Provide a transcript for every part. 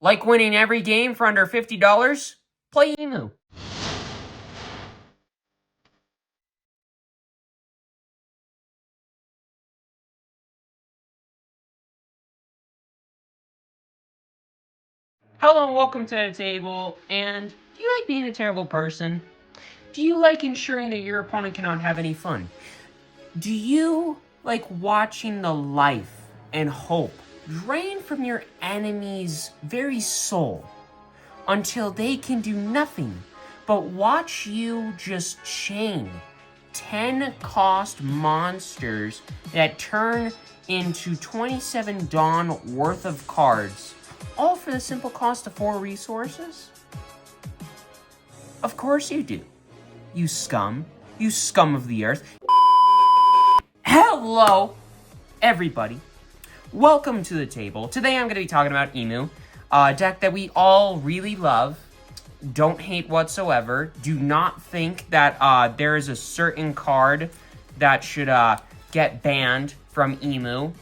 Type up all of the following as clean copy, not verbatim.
Like winning every game for under $50? Play Emu. Hello and welcome to the table. And do you like being a terrible person? Do you like ensuring that your opponent cannot have any fun? Do you like watching the life and hope drain from your enemy's very soul until they can do nothing but watch you just chain 10 cost monsters that turn into 27 Dawn worth of cards, all for the simple cost of 4 resources? Of course you do. You scum of the earth. Hello, everybody. Welcome to the table. Today I'm going to be talking about Emu, a deck that we all really love, don't hate whatsoever. Do not think that there is a certain card that should get banned from Emu.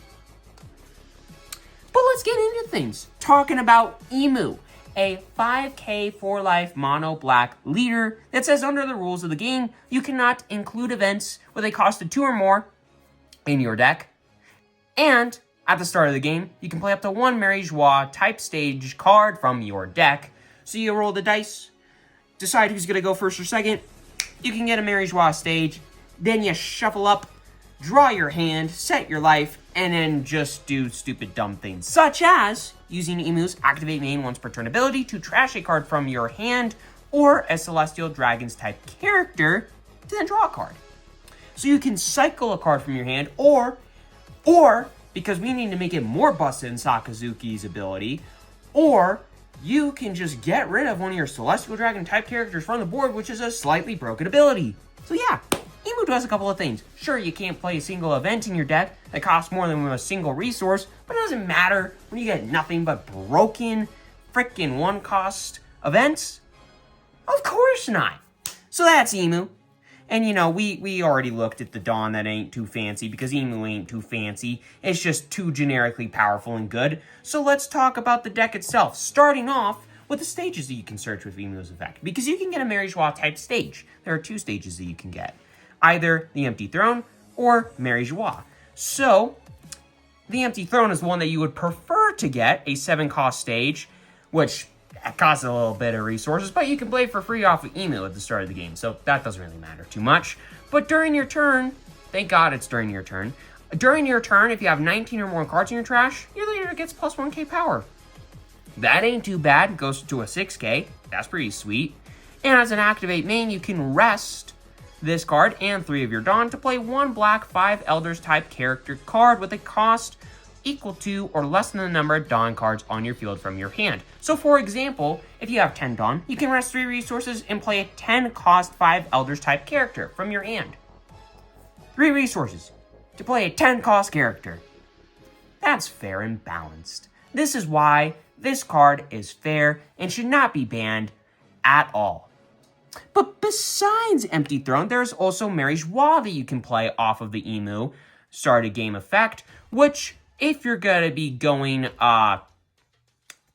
But let's get into things. Talking about Emu, a 5k for life mono black leader that says under the rules of the game, you cannot include events with a cost of 2 or more in your deck. And at the start of the game, you can play up to 1 Mary Joie type stage card from your deck. So you roll the dice, decide who's going to go first or second. You can get a Mary Joie stage, then you shuffle up, draw your hand, set your life, and then just do stupid dumb things, such as using Emu's activate main once per turn ability to trash a card from your hand or a Celestial Dragons type character to then draw a card. So you can cycle a card from your hand, or because we need to make it more busted in Sakazuki's ability, or you can just get rid of one of your Celestial Dragon type characters from the board, which is a slightly broken ability. So yeah, Emu does a couple of things. Sure, you can't play a single event in your deck that costs more than a single resource, but it doesn't matter when you get nothing but broken frickin' one-cost events. Of course not. So that's Emu. And, you know, we already looked at the Dawn that ain't too fancy because Emu ain't too fancy. It's just too generically powerful and good. So let's talk about the deck itself, starting off with the stages that you can search with Emu's effect. Because you can get a Mary Joie type stage. There are 2 stages that you can get. Either the Empty Throne or Mary Joie. So, the Empty Throne is one that you would prefer to get, a 7-cost stage, which costs a little bit of resources, but you can play for free off of Emu at the start of the game, so that doesn't really matter too much. But during your turn, thank God it's during your turn, if you have 19 or more cards in your trash, your leader gets plus 1k power. That ain't too bad. It goes to a 6k. That's pretty sweet. And as an activate main, you can rest this card and 3 of your Dawn to play 1 black 5 Elders type character card with a cost equal to or less than the number of Dawn cards on your field from your hand. So for example, if you have 10 Dawn, you can rest 3 resources and play a 10 cost 5 Elders type character from your hand. 3 resources to play a 10 cost character. That's fair and balanced. This is why this card is fair and should not be banned at all. But besides Empty Throne, there's also Mary Joie that you can play off of the Emu start a game effect, which if you're going to be going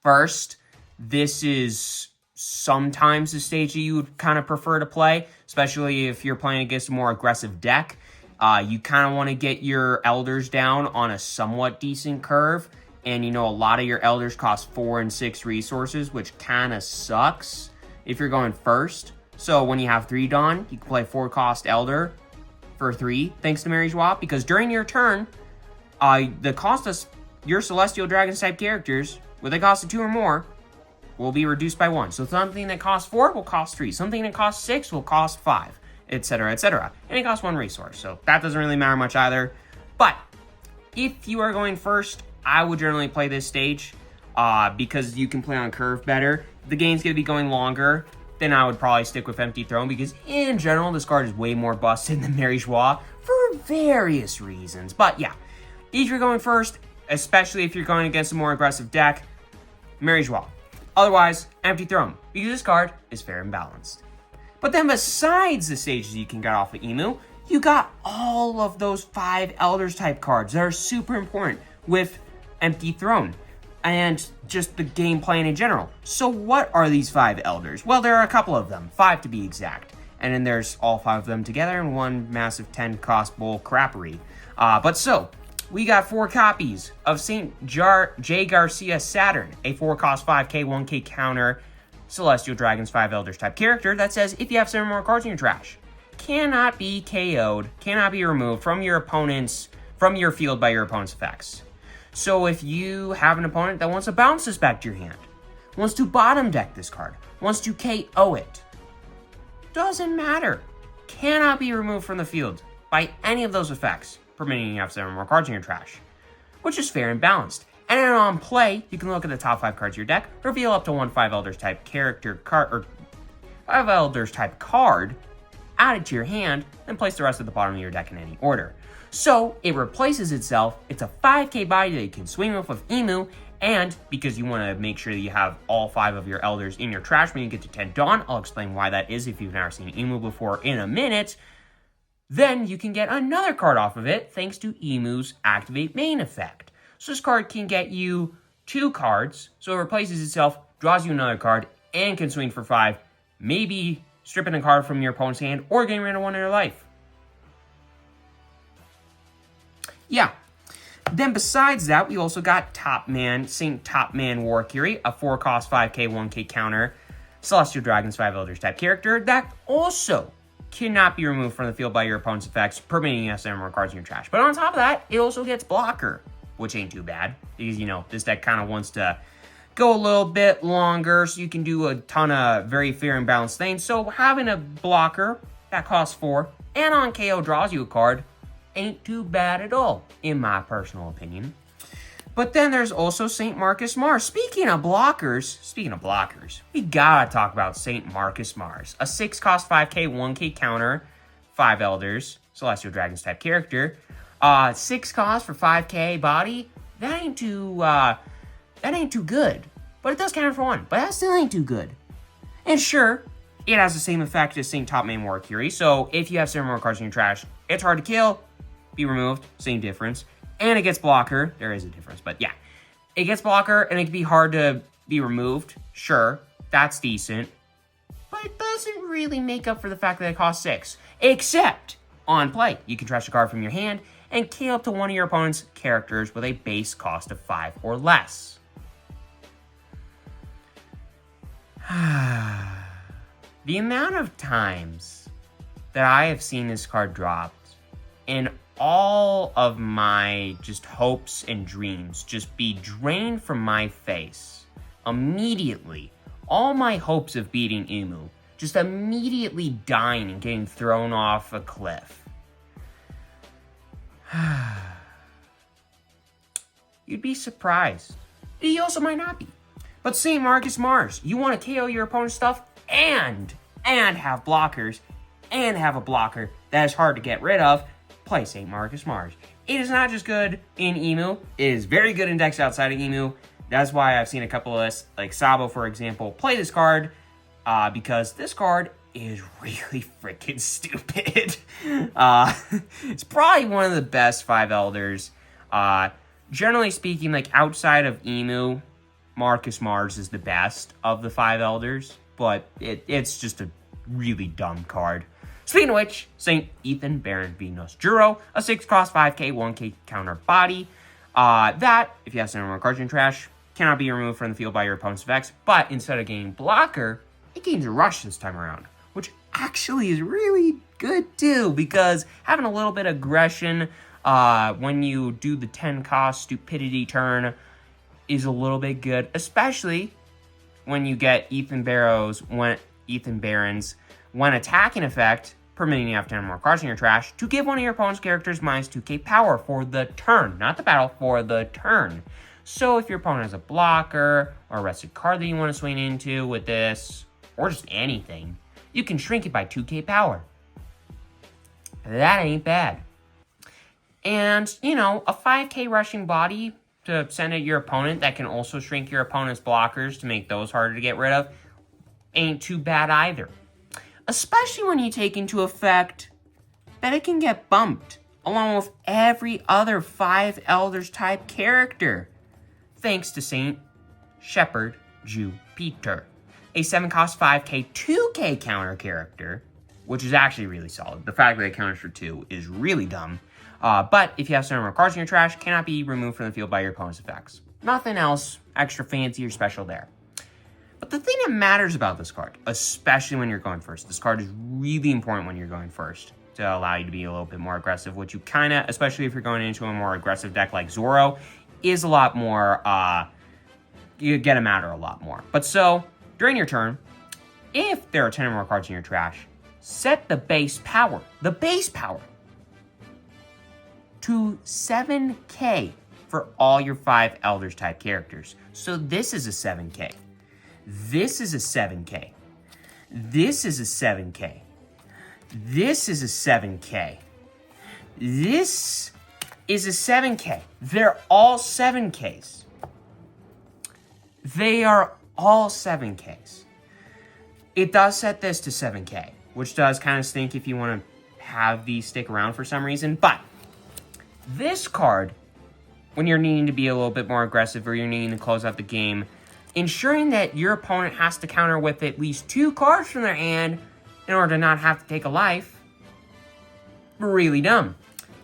first, this is sometimes the stage that you would kind of prefer to play, especially if you're playing against a more aggressive deck. You kind of want to get your Elders down on a somewhat decent curve, and you know a lot of your Elders cost 4 and 6 resources, which kind of sucks if you're going first. So when you have 3 Dawn, you can play 4 cost Elder for 3, thanks to Mary Joie, because during your turn, the cost of your Celestial Dragon type characters, with a cost of 2 or more, will be reduced by 1. So something that costs 4 will cost 3. Something that costs 6 will cost 5, etc., etc. And it costs 1 resource, so that doesn't really matter much either. But if you are going first, I would generally play this stage because you can play on curve better. If the game's going to be going longer, then I would probably stick with Empty Throne because in general, this card is way more busted than Mary Joie for various reasons. But yeah, if you're going first, especially if you're going against a more aggressive deck, Mary Joie. Otherwise, Empty Throne, because this card is fair and balanced. But then besides the stages you can get off of Emu, you got all of those 5 Elders type cards that are super important with Empty Throne. and just the game plan in general. So what are these 5 elders? Well, there are a couple of them, 5 to be exact. And then there's all 5 of them together in one massive 10 cost bull crappery. We got 4 copies of St. J. Garcia Saturn, a 4 cost 5k, 1k counter, Celestial Dragons 5 Elders type character that says if you have 7 more cards in your trash, cannot be KO'd, cannot be removed from your field by your opponent's effects. So if you have an opponent that wants to bounce this back to your hand, wants to bottom deck this card, wants to KO it, doesn't matter. Cannot be removed from the field by any of those effects, permitting you to have 7 more cards in your trash, which is fair and balanced. And then on play, you can look at the top 5 cards of your deck, reveal up to one 5 Elders type character card, or 5 Elders type card, add it to your hand, then place the rest at the bottom of your deck in any order. So it replaces itself. It's a 5k body that you can swing with Emu, and because you want to make sure that you have all 5 of your Elders in your trash when you get to 10 Dawn, I'll explain why that is if you've never seen Emu before in a minute, then you can get another card off of it thanks to Emu's Activate Main effect. So this card can get you 2 cards, so it replaces itself, draws you another card, and can swing for 5, maybe stripping a card from your opponent's hand or getting rid of one in your life. Yeah. Then besides that, we also got St. Top Man Warcury, a 4 cost 5k, 1k counter, Celestial Dragons 5 Elders type character that also cannot be removed from the field by your opponent's effects, permitting you to have 7 more cards in your trash. But on top of that, it also gets blocker, which ain't too bad, because, this deck kind of wants to go a little bit longer, so you can do a ton of very fair and balanced things. So having a blocker that costs 4, and on KO draws you a card, ain't too bad at all, in my personal opinion. But then there's also St. Marcus Mars. Speaking of blockers, we gotta talk about St. Marcus Mars. A 6 cost 5k, 1k counter, 5 Elders, Celestial Dragons type character. 6 cost for 5k body, that ain't too good. But it does counter for 1, but that still ain't too good. And sure, it has the same effect as St. Top Man Warcury, so if you have 7 more cards in your trash, it's hard to kill, be removed, same difference. And it gets blocker. There is a difference, but yeah. It gets blocker, and it can be hard to be removed. Sure, that's decent. But it doesn't really make up for the fact that it costs 6. Except, on play, you can trash a card from your hand and kill up to one of your opponent's characters with a base cost of 5 or less. The amount of times that I have seen this card dropped in all of my just hopes and dreams just be drained from my face immediately. All my hopes of beating Emu just immediately dying and getting thrown off a cliff. You'd be surprised. You also might not be. But St. Marcus Mars, you want to KO your opponent's stuff and have blockers and have a blocker that is hard to get rid of. Play St. Marcus Mars. It is not just good in Emu, it is very good in decks outside of Emu. That's why I've seen a couple of us, like Sabo for example, play this card, because this card is really freaking stupid. It's probably one of the best 5 Elders. Generally speaking, like outside of Emu, Marcus Mars is the best of the 5 Elders, but it's just a really dumb card. Speaking of which, St. Ethan Baron Venus Juro, a 6 cost 5k, 1k counter body. That, if you have some more cards in trash, cannot be removed from the field by your opponent's effects, but instead of gaining blocker, it gains rush this time around, which actually is really good too, because having a little bit of aggression when you do the 10 cost stupidity turn is a little bit good, especially when you get Ethan Barron's when attacking effect, permitting you to have 10 more cards in your trash, to give one of your opponent's characters minus 2k power for the turn. Not the battle, for the turn. So if your opponent has a blocker or a rested card that you want to swing into with this, or just anything, you can shrink it by 2k power. That ain't bad. And, a 5k rushing body to send at your opponent that can also shrink your opponent's blockers to make those harder to get rid of ain't too bad either. Especially when you take into effect that it can get bumped along with every other 5 Elders type character. thanks to Saint Shepherd Jupiter, a 7-cost 5k 2k counter character, which is actually really solid. The fact that it counters for 2 is really dumb. But if you have certain cards in your trash, cannot be removed from the field by your opponent's effects. Nothing else extra fancy or special there. But the thing that matters about this card, especially when you're going first, this card is really important when you're going first to allow you to be a little bit more aggressive, which you kind of, especially if you're going into a more aggressive deck like Zoro, is a lot more, you get them out a lot more. But so, during your turn, if there are 10 or more cards in your trash, set the base power to 7k for all your 5 Elders type characters. So this is a 7k. This is a 7k. This is a 7k. This is a 7k. This is a 7k. They're all 7ks. They are all 7ks. It does set this to 7k, which does kind of stink if you want to have these stick around for some reason, but this card, when you're needing to be a little bit more aggressive or you're needing to close out the game, ensuring that your opponent has to counter with at least 2 cards from their hand in order to not have to take a life, really dumb.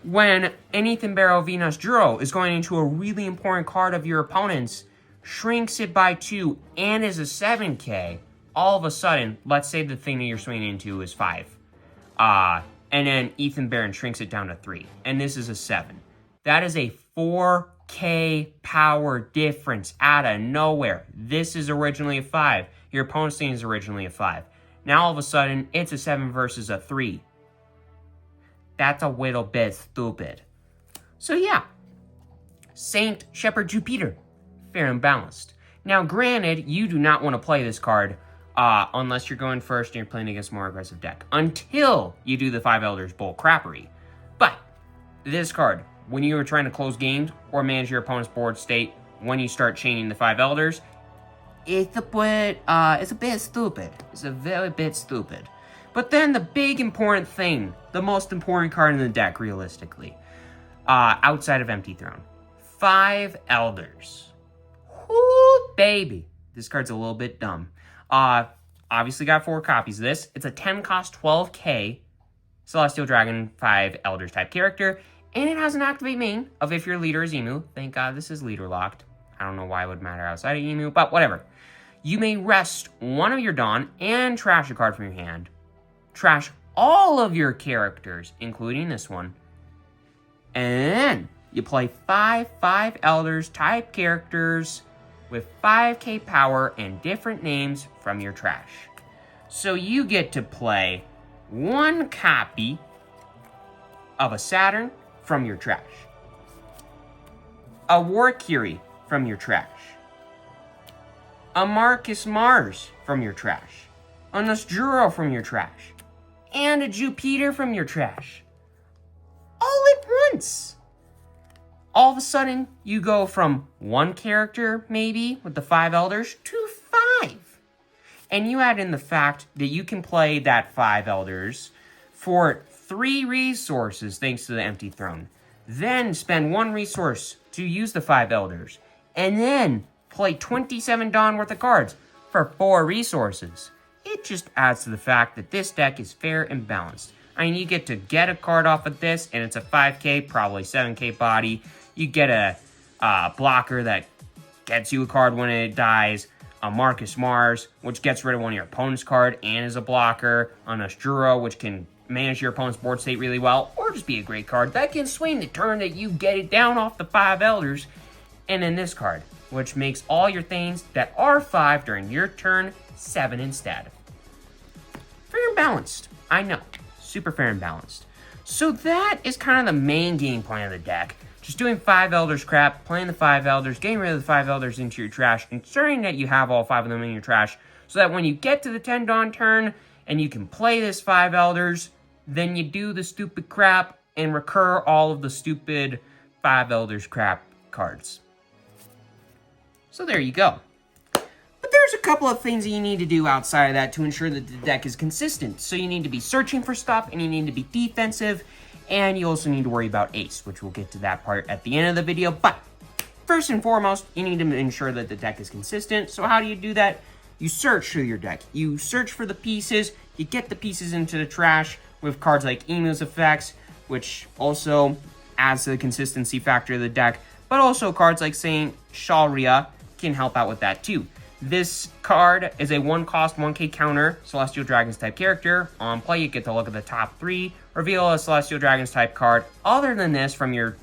When an Ethan Barrow Venus Juro is going into a really important card of your opponent's, shrinks it by 2, and is a 7k, all of a sudden, let's say the thing that you're swinging into is 5. And then Ethan Barron shrinks it down to 3. And this is a 7. That is a 4k power difference out of nowhere. This is originally a 5. Your opponent's thing is originally a 5. Now all of a sudden, it's a 7 versus a 3. That's a little bit stupid. So yeah, Saint Shepherd Jupiter, fair and balanced. Now granted, you do not want to play this card unless you're going first and you're playing against a more aggressive deck, until you do the 5 Elders bull crappery. But this card, when you are trying to close games or manage your opponent's board state, when you start chaining the 5 Elders, it's a bit stupid. It's a very bit stupid. But then the big important thing, the most important card in the deck, realistically, outside of Empty Throne, 5 Elders. Whoo, baby. This card's a little bit dumb. Obviously got 4 copies of this. It's a 10-cost 12k Celestial Dragon 5 Elders type character, and it has an activate main of if your leader is Emu. Thank God this is leader locked. I don't know why it would matter outside of Emu, but whatever. You may rest one of your Dawn and trash a card from your hand. Trash all of your characters, including this one. And then you play 5 Elders type characters with 5k power and different names from your trash. So you get to play 1 copy of a Saturn from your trash, a Warcury from your trash, a Marcus Mars from your trash, a Nosturo from your trash, and a Jupiter from your trash. All at once. All of a sudden, you go from 1 character, maybe, with the 5 Elders, to 5. And you add in the fact that you can play that 5 Elders for 3 resources, thanks to the Empty Throne. Then spend 1 resource to use the 5 Elders. And then play 27 Dawn worth of cards for 4 resources. It just adds to the fact that this deck is fair and balanced. I mean, you get to get a card off of this, and it's a 5k, probably 7k body. You get a blocker that gets you a card when it dies, a Marcus Mars, which gets rid of one of your opponent's card and is a blocker, a Nosturo, which can manage your opponent's board state really well, or just be a great card that can swing the turn that you get it down off the 5 Elders, and then this card, which makes all your things that are 5 during your turn 7 instead. Fair and balanced, I know. Super fair and balanced. So that is kind of the main game plan of the deck. Just doing 5 Elders crap, playing the 5 Elders, getting rid of the 5 Elders into your trash, ensuring that you have all 5 of them in your trash, so that when you get to the 10 Dawn turn, and you can play this 5 Elders, then you do the stupid crap, and recur all of the stupid 5 Elders crap cards. So there you go. But there's a couple of things that you need to do outside of that to ensure that the deck is consistent. So you need to be searching for stuff, and you need to be defensive, and you also need to worry about ace, which we'll get to that part at the end of the video. But First and foremost, you need to ensure that the deck is consistent. So how do you do that? You search through your deck. You search for the pieces. You get the pieces into the trash with cards like Emu's effects, which also adds to the consistency factor of the deck. But also cards like Saint Shalria can help out with that too. This card is a 1-cost, 1k counter Celestial Dragons type character. On play, you get to look at the top 3, reveal a Celestial Dragons type card other than this from your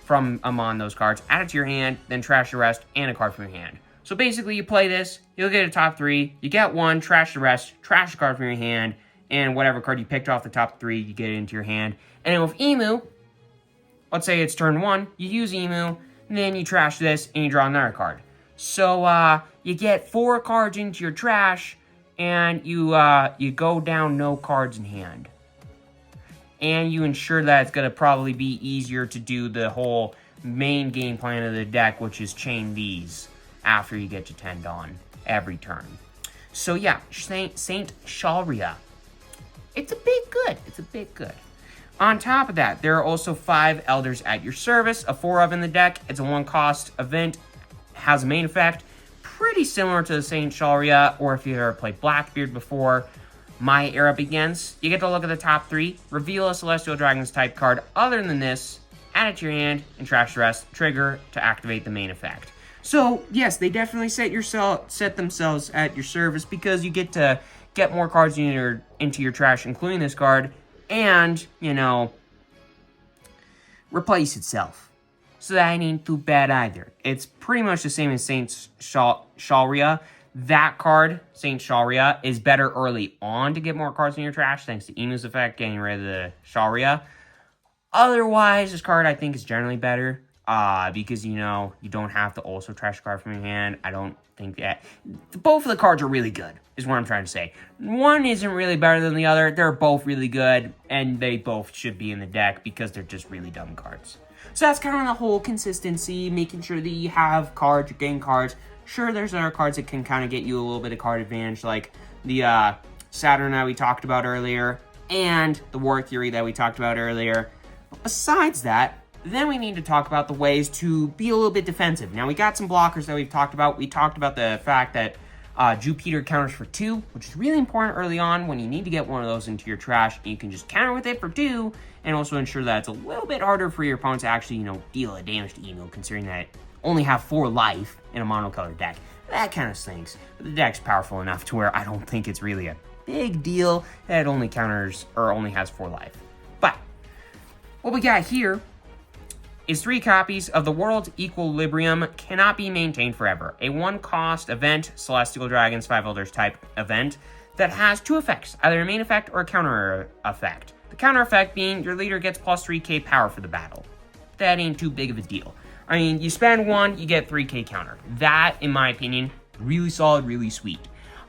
from among those cards, add it to your hand, then trash the rest, and a card from your hand. So basically, you play this, you'll get a top 3, you get 1, trash the rest, trash the card from your hand, and whatever card you picked off the top 3, you get it into your hand. And then with Emu, let's say it's turn 1, you use Emu, and then you trash this, and you draw another card. So you get 4 cards into your trash, and you go down no cards in hand. And you ensure that it's going to probably be easier to do the whole main game plan of the deck, which is chain these after you get to 10 Dawn every turn. So yeah, Saint Shalria. It's a bit good. It's a bit good. On top of that, there are also 5 Elders at your service, a 4 of in the deck. It's a 1-cost event, has a main effect, pretty similar to the Saint Shalria, or if you've ever played Blackbeard before, My Era Begins. You get to look at the top 3, reveal a Celestial Dragons type card other than this, add it to your hand, and trash the rest, trigger to activate the main effect. So, yes, they definitely set themselves at your service because you get to get more cards into your trash, including this card, and, you know, replace itself. So that ain't too bad either. It's pretty much the same as Saint Shalria. That card, Saint Shalria, is better early on to get more cards in your trash, thanks to Emu's effect, getting rid of the Shalria. Otherwise, this card I think is generally better, because, you know, you don't have to also trash a card from your hand. I don't think that... Both of the cards are really good, is what I'm trying to say. One isn't really better than the other. They're both really good, and they both should be in the deck because they're just really dumb cards. So that's kind of the whole consistency, making sure that you have cards, you're getting cards. Sure, there's other cards that can kind of get you a little bit of card advantage, like the Saturn that we talked about earlier, and the War Theory that we talked about earlier. But besides that, then we need to talk about the ways to be a little bit defensive. Now, we got some blockers that we've talked about. We talked about the fact that Jupiter counters for 2, which is really important early on when you need to get one of those into your trash, and you can just counter with it for 2, and also ensure that it's a little bit harder for your opponent to actually, you know, deal a damage to Emu, considering that only have 4 life in a monocolored deck. That kind of stinks. But the deck's powerful enough to where I don't think it's really a big deal that it only counters or only has 4 life. But what we got here is 3 copies of the World's Equilibrium Cannot Be Maintained Forever, a 1-cost event, Celestial Dragons 5 Elders type event, that has 2 effects, either a main effect or a counter effect. The counter effect being your leader gets plus 3k power for the battle. That ain't too big of a deal. I mean, you spend 1, you get 3k counter. That, in my opinion, really solid, really sweet.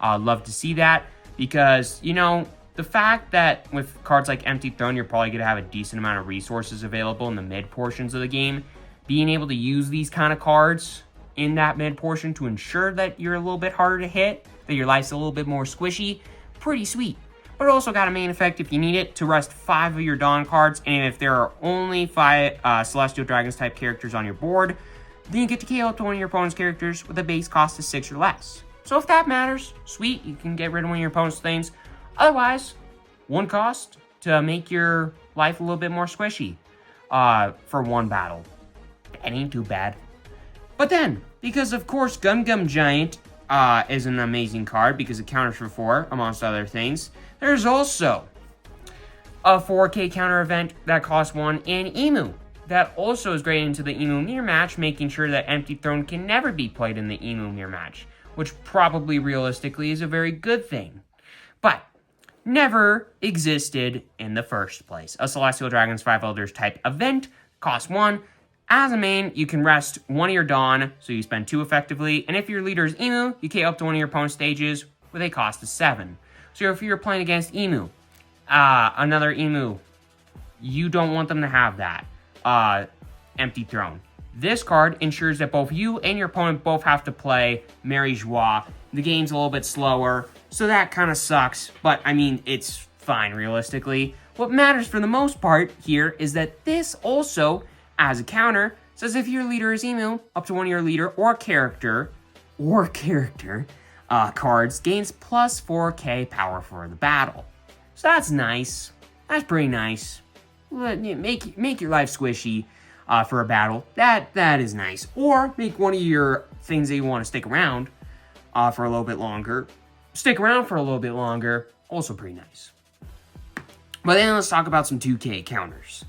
I'd love to see that because, you know, the fact that with cards like Empty Throne, you're probably going to have a decent amount of resources available in the mid portions of the game. Being able to use these kind of cards in that mid portion to ensure that you're a little bit harder to hit, that your life's a little bit more squishy, pretty sweet. But it also got a main effect if you need it to rest 5 of your Dawn cards, and if there are only 5 Celestial Dragons type characters on your board, then you get to KO up to one of your opponent's characters with a base cost of 6 or less. So if that matters, sweet, you can get rid of one of your opponent's things. Otherwise, 1 cost to make your life a little bit more squishy for 1 battle. That ain't too bad. But then, because of course Gum Gum Giant is an amazing card because it counters for 4, amongst other things, there's also a 4k counter event that costs 1, and Emu. That also is great into the Emu mirror match, making sure that Empty Throne can never be played in the Emu mirror match, which probably realistically is a very good thing. But never existed in the first place. A Celestial Dragons 5 Elders type event, costs 1. As a main, you can rest 1 of your Dawn, so you spend 2 effectively, and if your leader is Emu, you KO up to one of your opponent's stages with a cost of 7. So if you're playing against Emu, another Emu, you don't want them to have that Empty Throne. This card ensures that both you and your opponent both have to play Mary Joie. The game's a little bit slower, so that kind of sucks, but I mean, it's fine realistically. What matters for the most part here is that this also, as a counter, says if your leader is Emu, up to one of your leader or character cards gains plus 4k power for the battle. So that's nice. That's pretty nice. Make your life squishy for a battle. That is nice. Or make one of your things that you want to stick around for a little bit longer. Stick around for a little bit longer. Also pretty nice. But then let's talk about some 2k counters.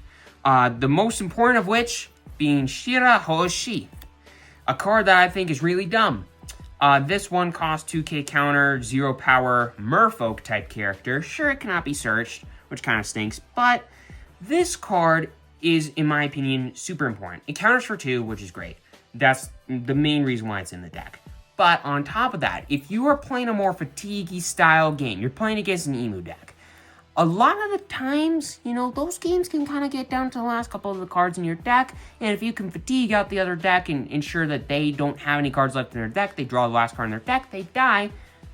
The most important of which being Shirahoshi, a card that I think is really dumb. This one costs 2k counter, 0 power, merfolk type character. Sure, it cannot be searched, which kind of stinks, but this card is, in my opinion, super important. It counters for 2, which is great. That's the main reason why it's in the deck. But on top of that, if you are playing a more fatigue-y style game, you're playing against an Emu deck, a lot of the times, those games can kind of get down to the last couple of the cards in your deck, and if you can fatigue out the other deck and ensure that they don't have any cards left in their deck, they draw the last card in their deck, they die,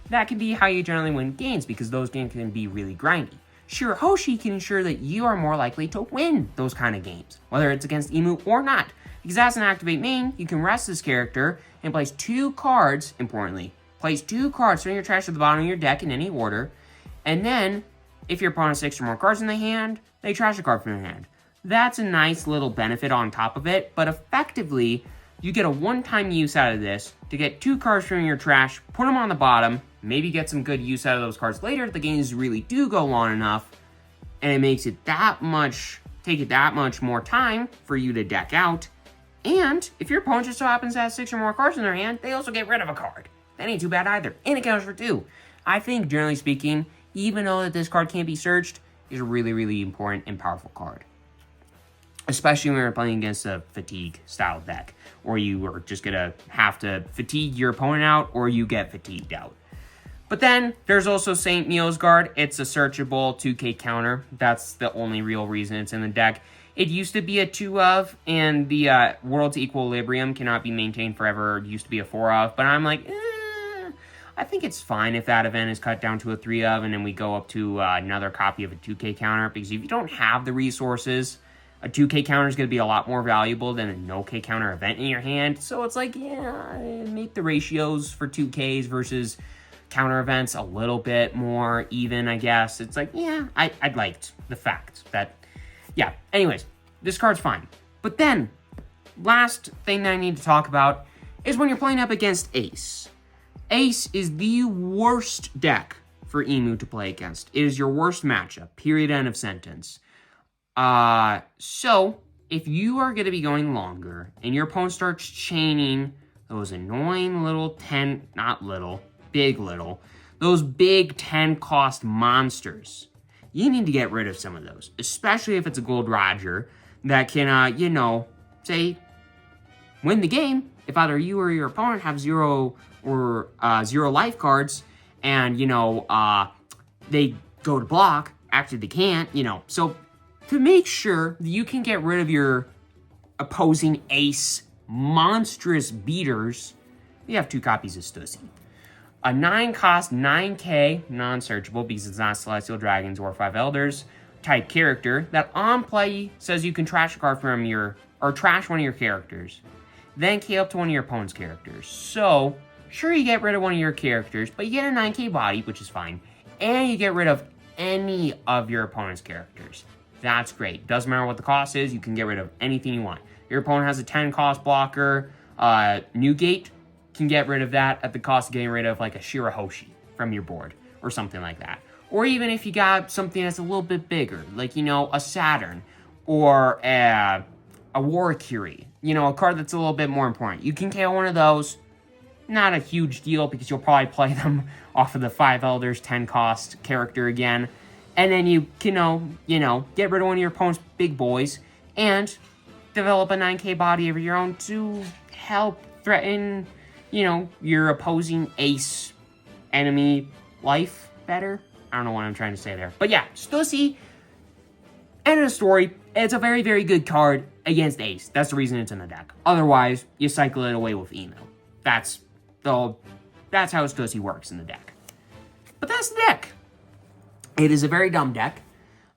that can be how you generally win games, because those games can be really grindy. Shirahoshi can ensure that you are more likely to win those kind of games, whether it's against Emu or not. Because as an activate main, you can rest this character and place 2 cards, importantly. Place 2 cards from your trash to the bottom of your deck in any order, and then if your opponent has 6 or more cards in the hand, they trash a card from their hand. That's a nice little benefit on top of it, but effectively, you get a one-time use out of this to get 2 cards from your trash, put them on the bottom, maybe get some good use out of those cards later if the games really do go long enough, and it makes it take it that much more time for you to deck out. And if your opponent just so happens to have 6 or more cards in their hand, they also get rid of a card. That ain't too bad either, and it counts for 2. I think, generally speaking, even though that this card can't be searched, is a really, really important and powerful card. Especially when you're playing against a fatigue-style deck, or you are just going to have to fatigue your opponent out, or you get fatigued out. But then, there's also St. Neo's Guard. It's a searchable 2k counter. That's the only real reason it's in the deck. It used to be a 2 of, and the World's Equilibrium cannot be maintained forever. It used to be a 4 of, but I'm like, I think it's fine if that event is cut down to a 3 of, and then we go up to another copy of a 2k counter, because if you don't have the resources, a 2k counter is going to be a lot more valuable than a no k counter event in your hand. So it's like, yeah, make the ratios for 2ks versus counter events a little bit more even, I guess. It's like, yeah, I liked the fact that, yeah. Anyways, this card's fine. But then, last thing that I need to talk about is when you're playing up against Ace. Ace is the worst deck for Emu to play against. It is your worst matchup. Period, end of sentence. So, if you are going to be going longer, and your opponent starts chaining those annoying little 10, not little, big little, those big 10 cost monsters, you need to get rid of some of those. Especially if it's a Gold Roger that can, say, win the game if either you or your opponent have 0 life cards, and, they go to block after they can't, So, to make sure that you can get rid of your opposing Ace monstrous beaters, we have 2 copies of Stussy. A 9 cost 9k, non-searchable because it's not Celestial Dragons or 5 Elders type character that on play says you can trash a card from trash one of your characters. Then K up to one of your opponent's characters. So, sure, you get rid of one of your characters, but you get a 9k body, which is fine. And you get rid of any of your opponent's characters. That's great. Doesn't matter what the cost is, you can get rid of anything you want. Your opponent has a 10 cost blocker, Newgate, can get rid of that at the cost of getting rid of like a Shirahoshi from your board or something like that. Or even if you got something that's a little bit bigger, like, a Saturn or a War Curie, a card that's a little bit more important. You can KO one of those. Not a huge deal because you'll probably play them off of the 5 Elders 10 cost character again. And then you can, get rid of one of your opponent's big boys and develop a 9k body of your own to help threaten, your opposing Ace enemy life better. I don't know what I'm trying to say there. But yeah, Stussy, end of the story. It's a very, very good card against Ace. That's the reason it's in the deck. Otherwise, you cycle it away with Emu. That's how Stussy works in the deck. But that's the deck. It is a very dumb deck.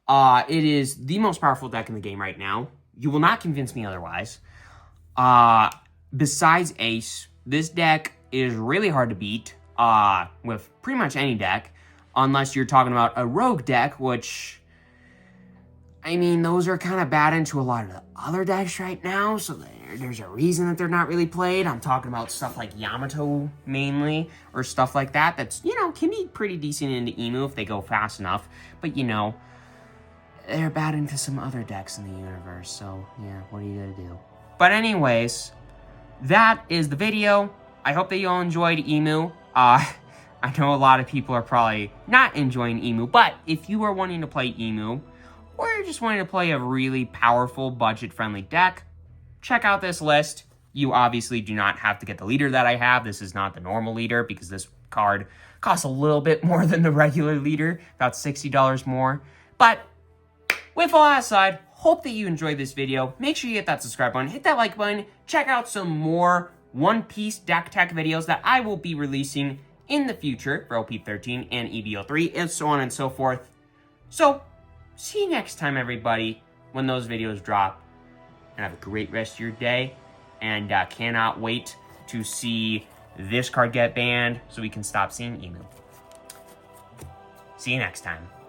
It is the most powerful deck in the game right now. You will not convince me otherwise. Besides Ace, this deck is really hard to beat with pretty much any deck, unless you're talking about a rogue deck, which, I mean, those are kind of bad into a lot of the other decks right now, so there's a reason that they're not really played. I'm talking about stuff like Yamato, mainly, or stuff like that that's, you know, can be pretty decent into Emu if they go fast enough, but, you know, they're bad into some other decks in the universe, so, yeah, what are you gonna do? But anyways, that is the video. I hope that you all enjoyed Emu. I know a lot of people are probably not enjoying Emu, but if you are wanting to play Emu, or you're just wanting to play a really powerful, budget-friendly deck, check out this list. You obviously do not have to get the leader that I have. This is not the normal leader, because this card costs a little bit more than the regular leader, about $60 more. But with all that aside, hope that you enjoyed this video. Make sure you hit that subscribe button, hit that like button, check out some more One Piece deck tech videos that I will be releasing in the future for OP13 and EBO3, and so on and so forth. So, see you next time, everybody, when those videos drop. And have a great rest of your day, and cannot wait to see this card get banned so we can stop seeing Emu. See you next time.